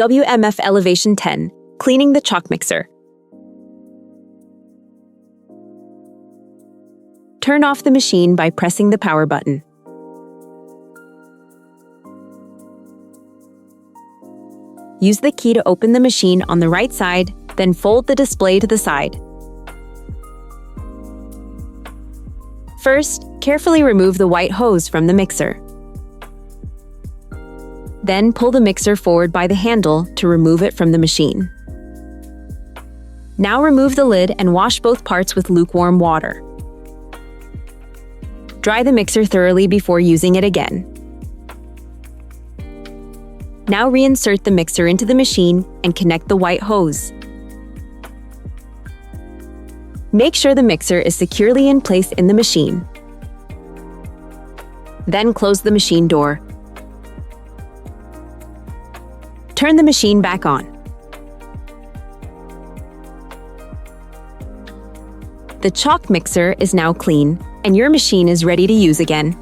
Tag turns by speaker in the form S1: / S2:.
S1: WMF Elevation 10, cleaning the Choc Mixer. Turn off the machine by pressing the power button. Use the key to open the machine on the right side, then fold the display to the side. First, carefully remove the white hose from the mixer. Then pull the mixer forward by the handle to remove it from the machine. Now remove the lid and wash both parts with lukewarm water. Dry the mixer thoroughly before using it again. Now reinsert the mixer into the machine and connect the white hose. Make sure the mixer is securely in place in the machine. Then close the machine door. Turn the machine back on. The Choc Mixer is now clean, and your machine is ready to use again.